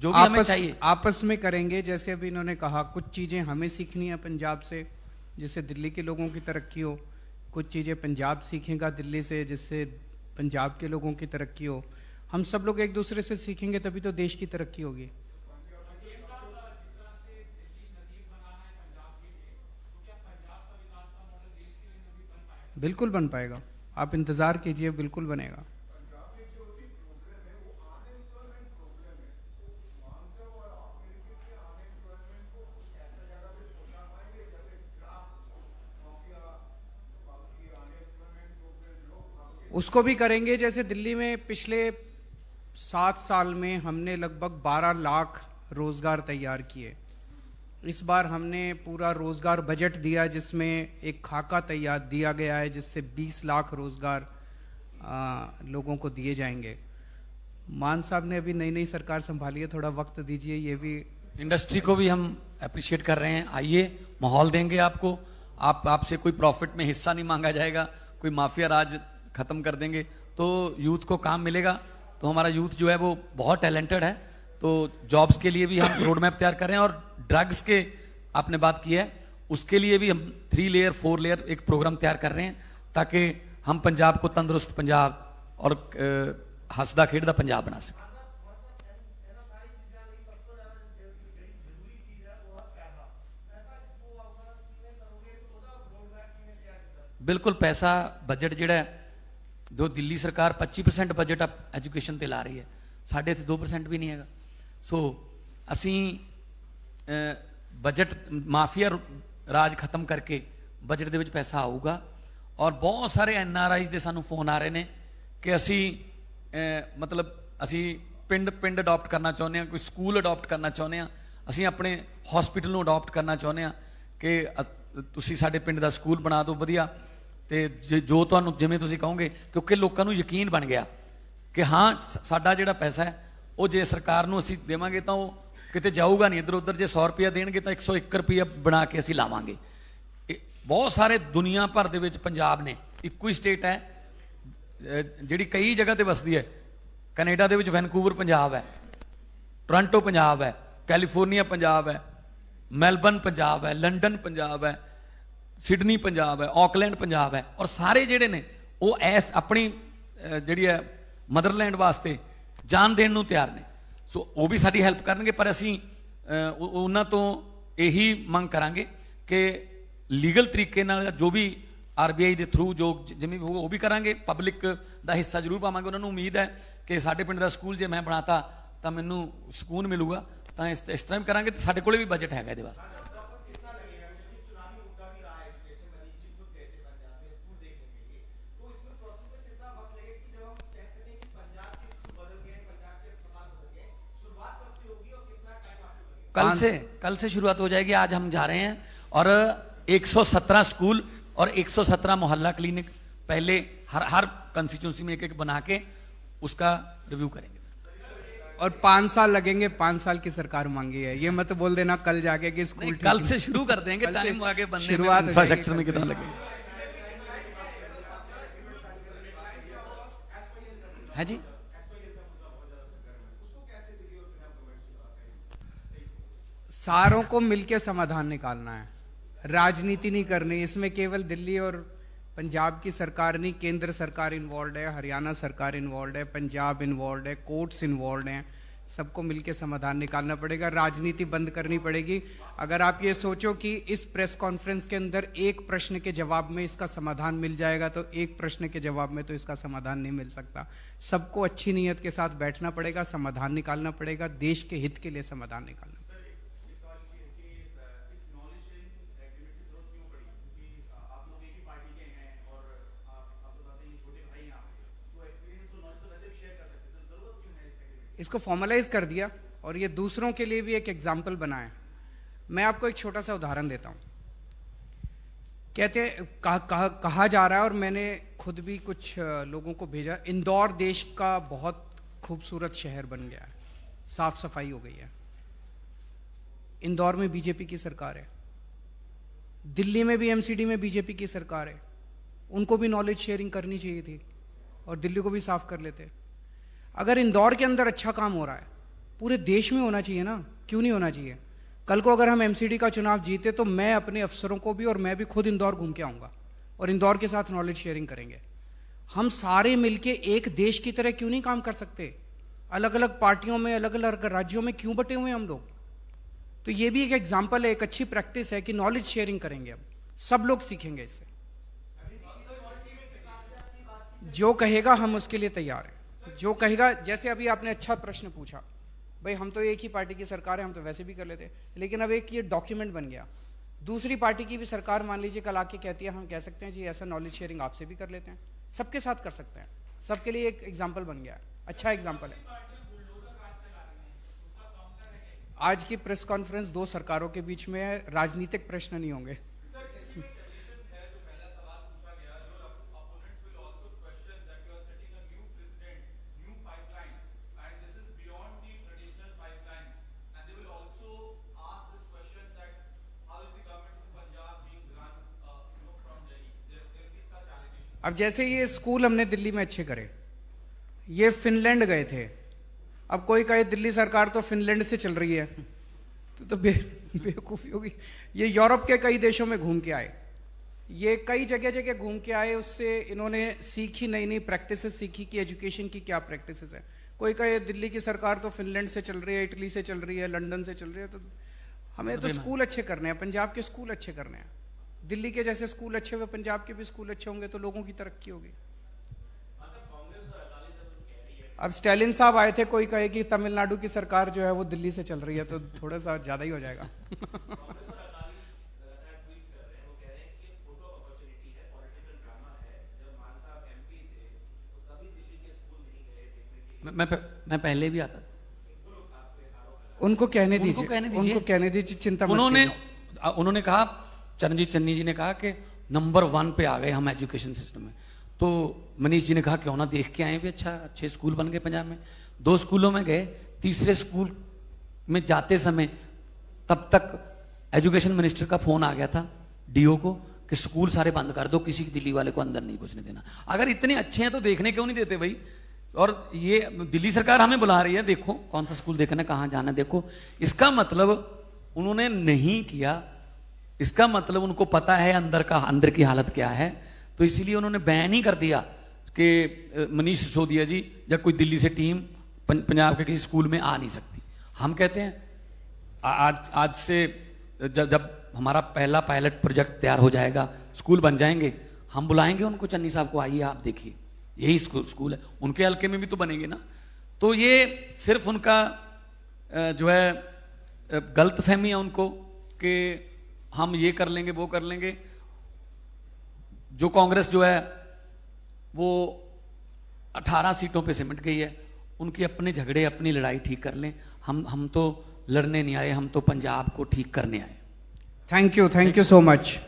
जो भी हमें चाहिए आपस में करेंगे। जैसे अभी इन्होंने कहा कुछ चीज़ें हमें सीखनी है पंजाब से, जिससे दिल्ली के लोगों की तरक्की हो, कुछ चीज़ें पंजाब सीखेगा दिल्ली से, जिससे पंजाब के लोगों की तरक्की हो। हम सब लोग एक दूसरे से सीखेंगे तभी तो देश की तरक्की होगी। बिल्कुल बन पाएगा, आप इंतज़ार कीजिए, बिल्कुल बनेगा। उसको भी करेंगे। जैसे दिल्ली में पिछले 7 साल में हमने लगभग 12 लाख रोजगार तैयार किए। इस बार हमने पूरा रोजगार बजट दिया, जिसमें एक खाका तैयार दिया गया है, जिससे 20 लाख रोजगार लोगों को दिए जाएंगे। मान साहब ने अभी नई नई सरकार संभाली है, थोड़ा वक्त दीजिए। ये भी इंडस्ट्री को भी हम अप्रिशिएट कर रहे हैं। आइए, माहौल देंगे आपको। आपसे कोई प्रॉफिट में हिस्सा नहीं मांगा जाएगा, कोई माफिया राज खत्म कर देंगे, तो यूथ को काम मिलेगा। तो हमारा यूथ जो है वो बहुत टैलेंटेड है, तो जॉब्स के लिए भी हम रोड मैप तैयार कर रहे हैं। और ड्रग्स के आपने बात की है, उसके लिए भी हम 3 लेयर 4 लेयर एक प्रोग्राम तैयार कर रहे हैं, ताकि हम पंजाब को तंदुरुस्त पंजाब और हंसदा खेडदा पंजाब बना सकें। बिल्कुल, पैसा बजट जिहड़ा है, जो दिल्ली सरकार 25% बजट एजुकेशन ते ला रही है, साढ़े इत्थे 2% भी नहीं है। सो असी बजट माफिया राज खत्म करके बजट दे विच पैसा आऊगा। और बहुत सारे NRIs दे सानू फोन आ रहे हैं कि असी मतलब असी पिंड पिंड अडॉप्ट करना चाहुंदे हां, कोई स्कूल अडॉप्ट करना चाहुंदे हां, असी अपने हॉस्पिटल नूं अडॉप्ट करना चाहुंदे हां कि तुसी साडे पिंड दा स्कूल बना दो वधिया। ते जो तुहानूं जिवें तुसीं कहोगे, क्योंकि लोकां नूं यकीन बन गया कि हाँ साडा जिहड़ा पैसा है वो जे सरकार नूं असीं देवांगे तां वो किते जाऊगा नहीं इधर उधर। जे 100 रुपया देणगे तां 101 रुपया बना के असीं लावांगे। बहुत सारे दुनिया भर दे विच पंजाब ने, इक्को ही स्टेट है जिहड़ी कई जगह ते वसदी है। कनेडा दे विच वैनकूवर पंजाब है, टोरंटो पंजाब है, कैलीफोर्निया पंजाब है, मैलबर्न पंजाब है, लंडन पंजाब है, सिडनी पंजाब है, ऑकलैंड पंजाब है। और सारे जिहड़े ने वो ऐस अपनी जिहड़ी है मदरलैंड वास्ते जान देण नूं तैयार ने। सो वो भी साडी हैल्प करनगे, पर असीं उन्हां तों यही मंग करांगे कि लीगल तरीके नाल जो भी RBI के थ्रू जो जिवें भी वो भी करांगे। पब्लिक का हिस्सा जरूर पावांगे। उन्होंने उम्मीद है कि साडे पिंड दा स्कूल जे मैं बनाता तो मैनूं सुकून मिलूगा, तो इस तरह भी करांगे। तो साडे कोले भी बजट हैगा इहदे वास्ते। कल से शुरुआत हो जाएगी। आज हम जा रहे हैं और 117 स्कूल और 117 मोहल्ला क्लिनिक पहले हर कंस्टिट्यूंसी में एक बना के उसका रिव्यू करेंगे। और 5 साल लगेंगे, 5 साल की सरकार मांगी है। ये मत बोल देना कल जाके कि स्कूल कल से शुरू कर देंगे। टाइम आगे बनने में इंफ्रास्ट्रक्चर में कितना लगेगा है जी। सारों को मिलकर समाधान निकालना है, राजनीति नहीं करनी। इसमें केवल दिल्ली और पंजाब की सरकार नहीं, केंद्र सरकार इन्वॉल्व है, हरियाणा सरकार इन्वॉल्व है, पंजाब इन्वॉल्व है, कोर्ट्स इन्वॉल्व हैं। सबको मिलकर समाधान निकालना पड़ेगा, राजनीति बंद करनी पड़ेगी। अगर आप ये सोचो कि इस प्रेस कॉन्फ्रेंस के अंदर एक प्रश्न के जवाब में इसका समाधान मिल जाएगा, तो एक प्रश्न के जवाब में तो इसका समाधान नहीं मिल सकता। सबको अच्छी नीयत के साथ बैठना पड़ेगा, समाधान निकालना पड़ेगा, देश के हित के लिए समाधान निकालना पड़ेगा। इसको फॉर्मलाइज कर दिया और ये दूसरों के लिए भी एक एग्जाम्पल बना है। मैं आपको एक छोटा सा उदाहरण देता हूं। कहते कहा जा रहा है, और मैंने खुद भी कुछ लोगों को भेजा, इंदौर देश का बहुत खूबसूरत शहर बन गया है, साफ सफाई हो गई है। इंदौर में बीजेपी की सरकार है, दिल्ली में भी MCD में बीजेपी की सरकार है। उनको भी नॉलेज शेयरिंग करनी चाहिए थी और दिल्ली को भी साफ कर लेते। अगर इंदौर के अंदर अच्छा काम हो रहा है पूरे देश में होना चाहिए ना, क्यों नहीं होना चाहिए? कल को अगर हम एमसीडी का चुनाव जीते तो मैं अपने अफसरों को भी और मैं भी खुद इंदौर घूम के आऊंगा और इंदौर के साथ नॉलेज शेयरिंग करेंगे। हम सारे मिलके एक देश की तरह क्यों नहीं काम कर सकते? अलग अलग पार्टियों में, अलग अलग राज्यों में क्यों बटे हुए हैं हम लोग? तो ये भी एक एग्जाम्पल है, एक अच्छी प्रैक्टिस है कि नॉलेज शेयरिंग करेंगे, अब सब लोग सीखेंगे इससे। जो कहेगा हम उसके लिए तैयार हैं, जो कहेगा। जैसे अभी आपने अच्छा प्रश्न पूछा, भाई हम तो एक ही पार्टी की सरकार है, हम तो वैसे भी कर लेते, लेकिन अब एक ये डॉक्यूमेंट बन गया, दूसरी पार्टी की भी सरकार मान लीजिए कल आके कहती है, हम कह सकते हैं जी ऐसा नॉलेज शेयरिंग आपसे भी कर लेते हैं, सबके साथ कर सकते हैं, सबके लिए एक एग्जाम्पल बन गया है, अच्छा एग्जाम्पल है। आज की प्रेस कॉन्फ्रेंस 2 सरकारों के बीच में है, राजनीतिक प्रश्न नहीं होंगे। अब जैसे ये स्कूल हमने दिल्ली में अच्छे करे, ये फिनलैंड गए थे, अब कोई कहे दिल्ली सरकार तो फिनलैंड से चल रही है, तो बेवकूफी होगी। ये यूरोप के कई देशों में घूम के आए, ये कई जगह जगह घूम के आए, उससे इन्होंने सीखी, नई नई प्रैक्टिसेस सीखी कि एजुकेशन की क्या प्रैक्टिसेस है। कोई कहे दिल्ली की सरकार तो फिनलैंड से चल रही है, इटली से चल रही है, लंदन से चल रही है, तो हमें तो स्कूल अच्छे करने हैं, पंजाब के स्कूल अच्छे करने हैं। दिल्ली के जैसे स्कूल अच्छे हुए, पंजाब के भी स्कूल अच्छे होंगे तो लोगों की तरक्की होगी। अब स्टालिन साहब आए थे, कोई कहे कि तमिलनाडु की सरकार जो है वो दिल्ली से चल रही है, तो थोड़ा सा ज्यादा ही हो जाएगा। मैं पहले भी आता, उनको कहने दीजिए, उनको कहने दीजिए, चिंता मत कीजिए। उन्होंने कहा, चरणजीत चन्नी जी ने कहा कि नंबर 1 पे आ गए हम एजुकेशन सिस्टम में। तो मनीष जी ने कहा क्यों ना देख के आए भी, अच्छे स्कूल बन गए पंजाब में। 2 स्कूलों में गए, तीसरे स्कूल में जाते समय तब तक एजुकेशन मिनिस्टर का फोन आ गया था डीओ को कि स्कूल सारे बंद कर दो, किसी दिल्ली वाले को अंदर नहीं घुसने देना। अगर इतने अच्छे हैं तो देखने क्यों नहीं देते भाई? और ये दिल्ली सरकार हमें बुला रही है, देखो कौन सा स्कूल देखना, कहां जाना देखो। इसका मतलब उन्होंने नहीं किया, इसका मतलब उनको पता है अंदर की हालत क्या है, तो इसीलिए उन्होंने बैन ही कर दिया कि मनीष सिसोदिया जी या कोई दिल्ली से टीम पंजाब के किसी स्कूल में आ नहीं सकती। हम कहते हैं आज से जब हमारा पहला पायलट प्रोजेक्ट तैयार हो जाएगा, स्कूल बन जाएंगे, हम बुलाएंगे उनको, चन्नी साहब को, आइए आप देखिए यही स्कूल है। उनके हल्के में भी तो बनेंगे ना। तो ये सिर्फ उनका जो है गलत फहमी है उनको कि हम ये कर लेंगे वो कर लेंगे। जो कांग्रेस जो है वो 18 सीटों पे सिमट गई है, उनके अपने झगड़े, अपनी लड़ाई ठीक कर लें। हम तो लड़ने नहीं आए, हम तो पंजाब को ठीक करने आए। Thank you so much.